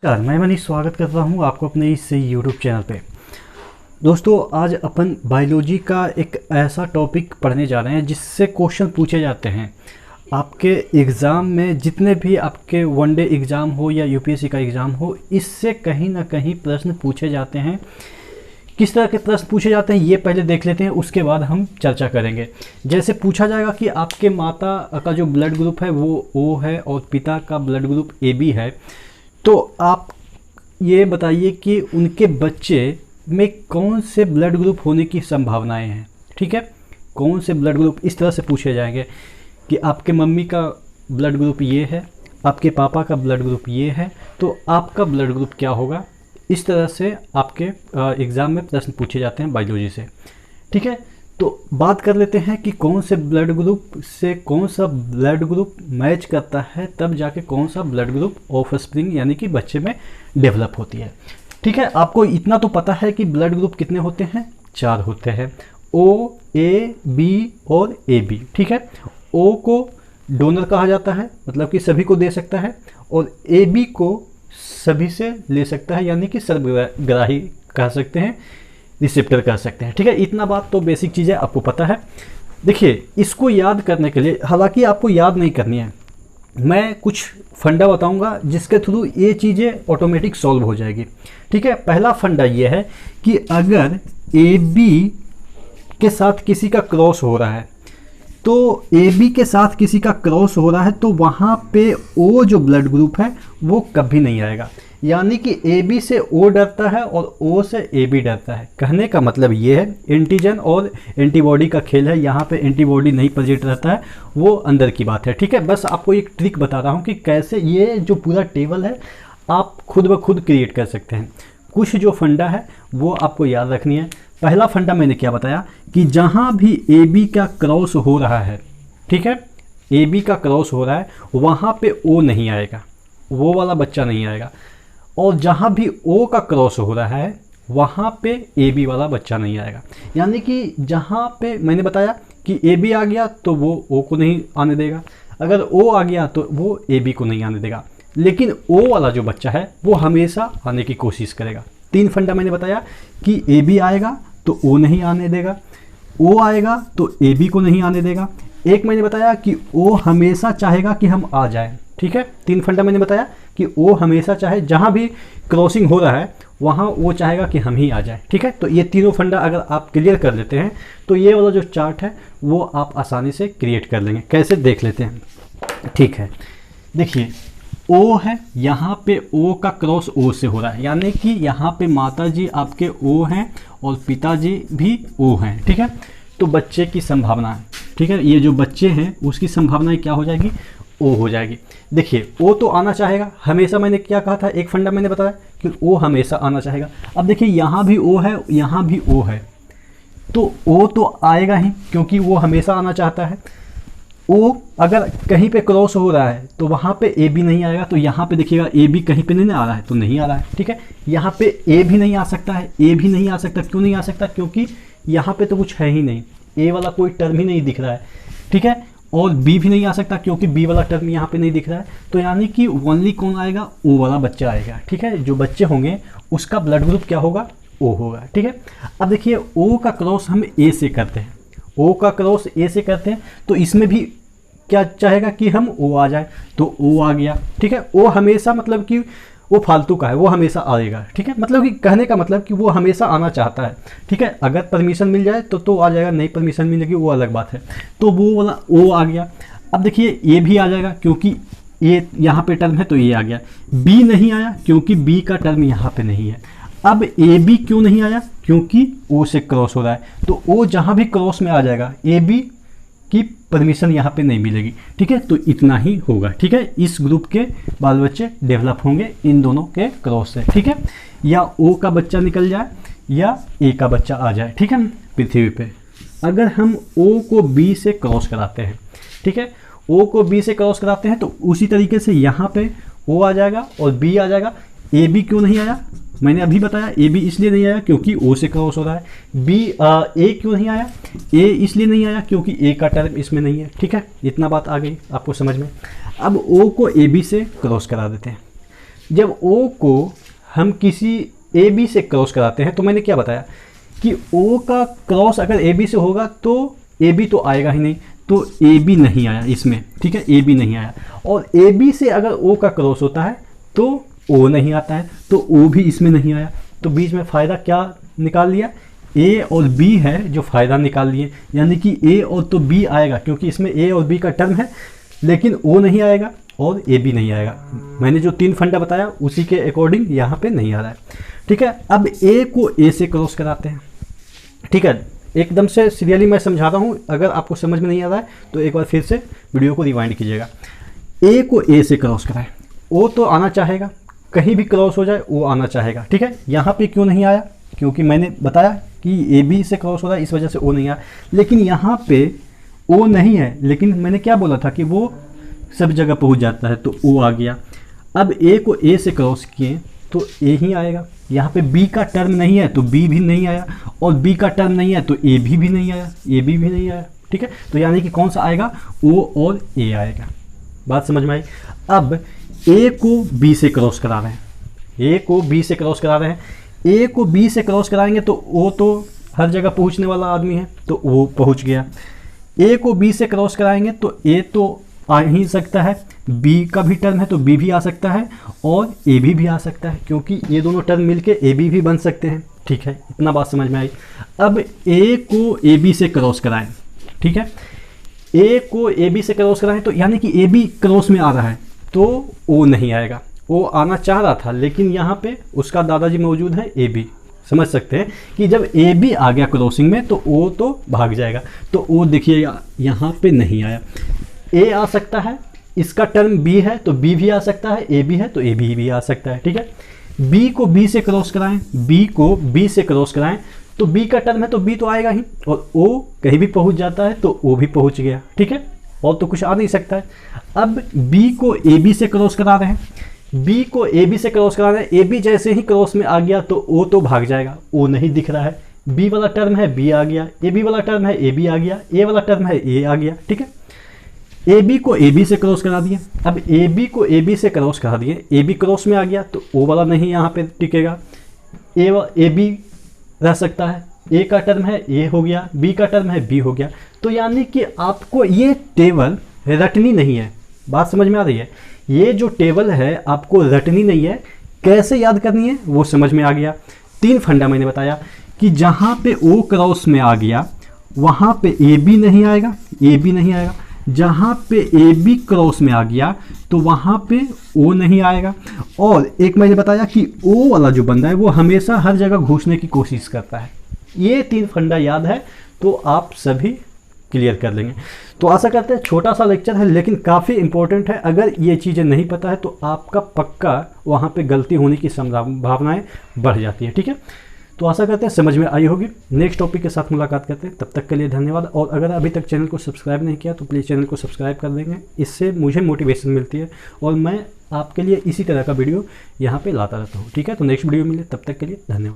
मैं मनीष स्वागत कर रहा हूँ आपको अपने इस यूट्यूब चैनल पे। दोस्तों, आज अपन बायोलॉजी का एक ऐसा टॉपिक पढ़ने जा रहे हैं जिससे क्वेश्चन पूछे जाते हैं आपके एग्ज़ाम में। जितने भी आपके वनडे एग्ज़ाम हो या यूपीएससी का एग्ज़ाम हो, इससे कहीं ना कहीं प्रश्न पूछे जाते हैं। किस तरह के प्रश्न पूछे जाते हैं ये पहले देख लेते हैं, उसके बाद हम चर्चा करेंगे। जैसे पूछा जाएगा कि आपके माता का जो ब्लड ग्रुप है वो ओ है और पिता का ब्लड ग्रुप AB है, तो आप ये बताइए कि उनके बच्चे में कौन से ब्लड ग्रुप होने की संभावनाएं हैं। ठीक है, कौन से ब्लड ग्रुप इस तरह से पूछे जाएंगे कि आपके मम्मी का ब्लड ग्रुप ये है, आपके पापा का ब्लड ग्रुप ये है, तो आपका ब्लड ग्रुप क्या होगा। इस तरह से आपके एग्ज़ाम में प्रश्न पूछे जाते हैं बायोलॉजी से। ठीक है, तो बात कर लेते हैं कि कौन से ब्लड ग्रुप से कौन सा ब्लड ग्रुप मैच करता है, तब जाके कौन सा ब्लड ग्रुप ऑफस्प्रिंग यानी कि बच्चे में डेवलप होती है। ठीक है, आपको इतना तो पता है कि ब्लड ग्रुप कितने होते हैं, 4 होते हैं, O, A, B और AB। ठीक है, O को डोनर कहा जाता है, मतलब कि सभी को दे सकता है, और AB को सभी से ले सकता है, यानी कि सर्वग्राही कह सकते हैं, रिसेप्टर कर सकते हैं। ठीक है, इतना बात तो बेसिक चीज़ें आपको पता है। देखिए, इसको याद करने के लिए, हालांकि आपको याद नहीं करनी है, मैं कुछ फंडा बताऊंगा जिसके थ्रू ये चीज़ें ऑटोमेटिक सॉल्व हो जाएगी। ठीक है, पहला फंडा ये है कि अगर AB के साथ किसी का क्रॉस हो रहा है, तो AB के साथ किसी का क्रॉस हो रहा है तो वहाँ पे O जो ब्लड ग्रुप है वो कभी नहीं आएगा। यानी कि AB से O डरता है और O से AB डरता है। कहने का मतलब ये है, एंटीजन और एंटीबॉडी का खेल है। यहाँ पे एंटीबॉडी नहीं प्रेजेंट रहता है, वो अंदर की बात है। ठीक है, बस आपको एक ट्रिक बता रहा हूँ कि कैसे ये जो पूरा टेबल है आप खुद ब खुद क्रिएट कर सकते हैं। कुछ जो फंडा है वो आपको याद रखनी है। पहला फंडा मैंने क्या बताया कि जहाँ भी AB का क्रॉस हो रहा है, ठीक है, AB का क्रॉस हो रहा है, वहाँ पे O नहीं आएगा, वो वाला बच्चा नहीं आएगा। और जहाँ भी O का क्रॉस हो रहा है वहाँ पे AB वाला बच्चा नहीं आएगा। यानी कि जहाँ पे मैंने बताया कि AB आ गया तो वो O को नहीं आने देगा, अगर O आ गया तो वो AB को नहीं आने देगा, लेकिन O वाला जो बच्चा है वो हमेशा आने की कोशिश करेगा। 3 फंडा मैंने बताया कि AB आएगा तो O नहीं आने देगा, O आएगा तो AB को नहीं आने देगा। एक मैंने बताया कि O हमेशा चाहेगा कि हम आ जाएं। ठीक है, 3 फंडा मैंने बताया कि O हमेशा चाहे, जहाँ भी क्रॉसिंग हो रहा है वहाँ वो चाहेगा कि हम ही आ जाएं। ठीक है, तो ये तीनों फंडा अगर आप क्लियर कर लेते हैं तो ये वाला जो चार्ट है वो आप आसानी से क्रिएट कर लेंगे। कैसे देख लेते हैं। ठीक है, देखिए O है, यहाँ पे O का क्रॉस O से हो रहा है, यानी कि यहाँ पे माता जी आपके O हैं और पिताजी भी O हैं। ठीक है, तो बच्चे की संभावना है, ठीक है, ये जो बच्चे हैं उसकी संभावना क्या हो जाएगी, O हो जाएगी। देखिए O तो आना चाहेगा हमेशा, मैंने क्या कहा था, एक फंडा मैंने बताया कि O हमेशा आना चाहेगा। अब देखिए यहाँ भी O है, यहाँ भी O है, तो O तो आएगा ही क्योंकि वो हमेशा आना चाहता है। O अगर कहीं पे क्रॉस हो रहा है तो वहाँ पे AB नहीं आएगा, तो यहाँ पे देखिएगा AB कहीं पे नहीं आ रहा है तो नहीं आ रहा है। ठीक है, यहाँ पे A भी नहीं आ सकता है, A भी नहीं आ सकता। क्यों नहीं आ सकता, क्योंकि यहाँ पे तो कुछ है ही नहीं, A वाला कोई टर्म ही नहीं दिख रहा है। ठीक है, और B भी नहीं आ सकता क्योंकि B वाला टर्म यहाँ पे नहीं दिख रहा है। तो यानी कि ओनली कौन आएगा, O वाला बच्चा आएगा। ठीक है, जो बच्चे होंगे उसका ब्लड ग्रुप क्या होगा, O होगा। ठीक है, अब देखिए O का क्रॉस हम A से करते हैं, O का क्रॉस A से करते हैं, तो इसमें भी क्या चाहेगा कि हम O आ जाए, तो O आ गया। ठीक है, O हमेशा मतलब कि वो फालतू का है, वो हमेशा आएगा। ठीक है, मतलब कि कहने का मतलब कि वो हमेशा आना चाहता है। ठीक है, अगर परमिशन मिल जाए तो आ जाएगा, नहीं परमिशन मिलेगी वो अलग बात है। तो वो वाला O आ गया। अब देखिए ये भी आ जाएगा क्योंकि ये यहाँ पे टर्म है तो ये आ गया। B नहीं आया क्योंकि B का टर्म यहाँ पे नहीं है। अब AB क्यों नहीं आया, क्योंकि O से क्रॉस हो रहा है, तो O जहाँ भी क्रॉस में आ जाएगा AB की परमिशन यहाँ पे नहीं मिलेगी। ठीक है, तो इतना ही होगा। ठीक है, इस ग्रुप के बाल बच्चे डेवलप होंगे इन दोनों के क्रॉस से। ठीक है, या O का बच्चा निकल जाए या A का बच्चा आ जाए। ठीक है, पृथ्वी पे अगर हम O को B से क्रॉस कराते हैं, ठीक है, O को B से क्रॉस कराते हैं तो उसी तरीके से यहाँ पे O आ जाएगा और B आ जाएगा। AB क्यों नहीं आया, मैंने अभी बताया AB इसलिए नहीं आया क्योंकि O से क्रॉस हो रहा है। A क्यों नहीं आया, A इसलिए नहीं आया क्योंकि A का टर्म इसमें नहीं है। ठीक है, इतना बात आ गई आपको समझ में। अब O को AB से क्रॉस करा देते हैं। जब ओ को हम किसी ए बी से क्रॉस कराते हैं तो मैंने क्या बताया कि ओ का क्रॉस अगर ए बी से होगा तो ए बी तो आएगा ही नहीं, तो ए बी नहीं आया इसमें, ठीक है, ए बी नहीं आया। और ए बी से अगर ओ का क्रॉस होता है तो ओ नहीं आता है, तो ओ भी इसमें नहीं आया। तो बीच में फ़ायदा क्या निकाल लिया, ए और बी है जो फ़ायदा निकाल लिए, यानी कि ए और तो बी आएगा क्योंकि इसमें ए और बी का टर्म है, लेकिन ओ नहीं आएगा और ए बी नहीं आएगा। मैंने जो 3 फंडा बताया उसी के अकॉर्डिंग यहाँ पे नहीं आ रहा है, ठीक है। अब ए को ए से क्रॉस कराते हैं, ठीक है, एकदम से सीरियली मैं समझा रहा हूँ, अगर आपको समझ में नहीं आ रहा है तो एक बार फिर से वीडियो को रिवाइंड कीजिएगा। ए को ए से क्रॉस कराएं, ओ तो आना चाहेगा, कहीं भी क्रॉस हो जाए ओ आना चाहेगा, ठीक है। यहाँ पे क्यों नहीं आया, क्योंकि मैंने बताया कि ए बी से क्रॉस हो रहा है, इस वजह से ओ नहीं आया। लेकिन यहाँ पे ओ नहीं है, लेकिन मैंने क्या बोला था कि वो सब जगह पहुँच जाता है, तो ओ आ गया। अब ए को ए से क्रॉस किए तो ए ही आएगा। यहाँ पे बी का टर्म नहीं है तो बी भी नहीं आया, और बी का टर्म नहीं है तो ए भी नहीं आया, ए बी भी नहीं आया, ठीक है। तो यानी कि कौन सा आएगा, ओ और ए आएगा। बात समझ में आई। अब ए को बी से क्रॉस करा रहे हैं, ए को बी से क्रॉस करा रहे हैं, ए को बी से क्रॉस कराएंगे तो ओ तो हर जगह पहुँचने वाला आदमी है, तो ओ पहुँच गया। ए को बी से क्रॉस कराएंगे तो ए तो आ ही सकता है, बी का भी टर्म है तो बी भी आ सकता है, और ए भी आ सकता है, क्योंकि ये दोनों टर्म मिलके ए भी बन सकते हैं, ठीक है। इतना बात समझ में आई। अब ए को ए बी से क्रॉस कराएं, ठीक है, ए को ए बी से क्रॉस कराएं तो यानी कि ए बी क्रॉस में आ रहा है तो ओ नहीं आएगा। ओ आना चाह रहा था लेकिन यहाँ पे उसका दादाजी मौजूद है, ए बी। समझ सकते हैं कि जब ए बी आ गया क्रॉसिंग में तो ओ तो भाग जाएगा, तो ओ देखिएगा यहाँ पे नहीं आया। ए आ सकता है, इसका टर्म बी है तो बी भी आ सकता है, ए बी है तो ए भी आ सकता है, ठीक है। बी को बी से क्रॉस कराएं, बी को बी से क्रॉस कराएं तो बी का टर्म है तो बी तो आएगा ही, और ओ कहीं भी पहुंच जाता है तो ओ भी पहुंच गया, ठीक है, और तो कुछ आ नहीं सकता है। अब बी को ए बी से क्रॉस करा रहे हैं, बी को ए बी से क्रॉस करा रहे हैं, ए बी जैसे ही क्रॉस में आ गया तो ओ तो भाग जाएगा, ओ नहीं दिख रहा है। बी वाला टर्म है बी आ गया, ए बी वाला टर्म है ए बी आ गया, ए वाला टर्म है ए आ गया, ठीक है। ए बी को ए बी से क्रॉस करा दिए, अब ए बी को ए बी से क्रॉस करा दिए, ए बी क्रॉस में आ गया तो ओ वाला नहीं यहाँ पे टिकेगा, ए बी रह सकता है, ए का टर्म है ए हो गया, बी का टर्म है बी हो गया। तो यानी कि आपको ये टेबल रटनी नहीं है। बात समझ में आ रही है, ये जो टेबल है आपको रटनी नहीं है, कैसे याद करनी है वो समझ में आ गया। 3 फंडा मैंने बताया कि जहाँ पे ओ क्रॉस में आ गया वहाँ पे ए बी नहीं आएगा, ए बी नहीं आएगा। जहाँ पे ए बी क्रॉस में आ गया तो वहाँ पे ओ नहीं आएगा। और एक मैंने बताया कि ओ वाला जो बंदा है वो हमेशा हर जगह घुसने की कोशिश करता है। ये 3 फंडा याद है तो आप सभी क्लियर कर लेंगे। तो आशा करते हैं छोटा सा लेक्चर है लेकिन काफ़ी इंपॉर्टेंट है। अगर ये चीज़ें नहीं पता है तो आपका पक्का वहाँ पे गलती होने की संभावनाएं बढ़ जाती है, ठीक है। तो आशा करते हैं समझ में आई होगी। नेक्स्ट टॉपिक के साथ मुलाकात करते हैं, तब तक के लिए धन्यवाद। और अगर अभी तक चैनल को सब्सक्राइब नहीं किया तो प्लीज़ चैनल को सब्सक्राइब कर देंगे, इससे मुझे मोटिवेशन मिलती है और मैं आपके लिए इसी तरह का वीडियो यहाँ पे लाता रहता हूँ, ठीक है। तो नेक्स्ट वीडियो मिले, तब तक के लिए धन्यवाद।